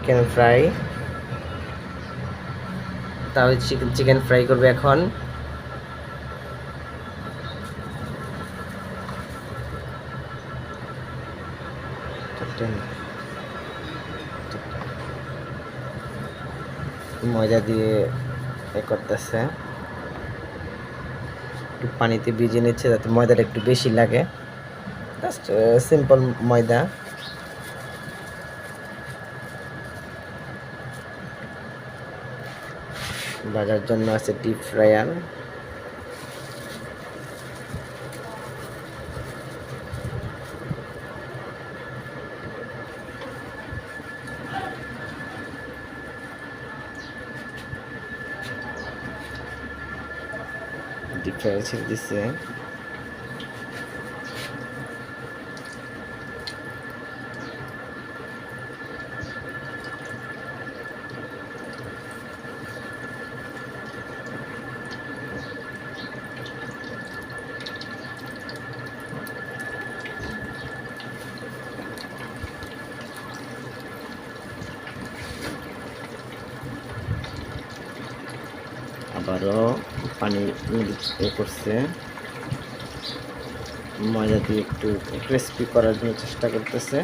Chicken fry, তাহলে chicken fry করবে এখন। ময়দা দিয়ে করতেছে, একটু পানিতে ভিজিয়ে নিচ্ছে যাতে ময়দাটা একটু বেশি লাগে। জাস্ট সিম্পল ময়দা। ভাজার জন্য আছে ডিপ ফ্রায়ার। ডিপ ফ্রায়ার ছেড়ে দিচ্ছে। আবারও পানি করছে, ময়দা দিয়ে একটু ক্রিস্পি করার জন্য চেষ্টা করতেছে।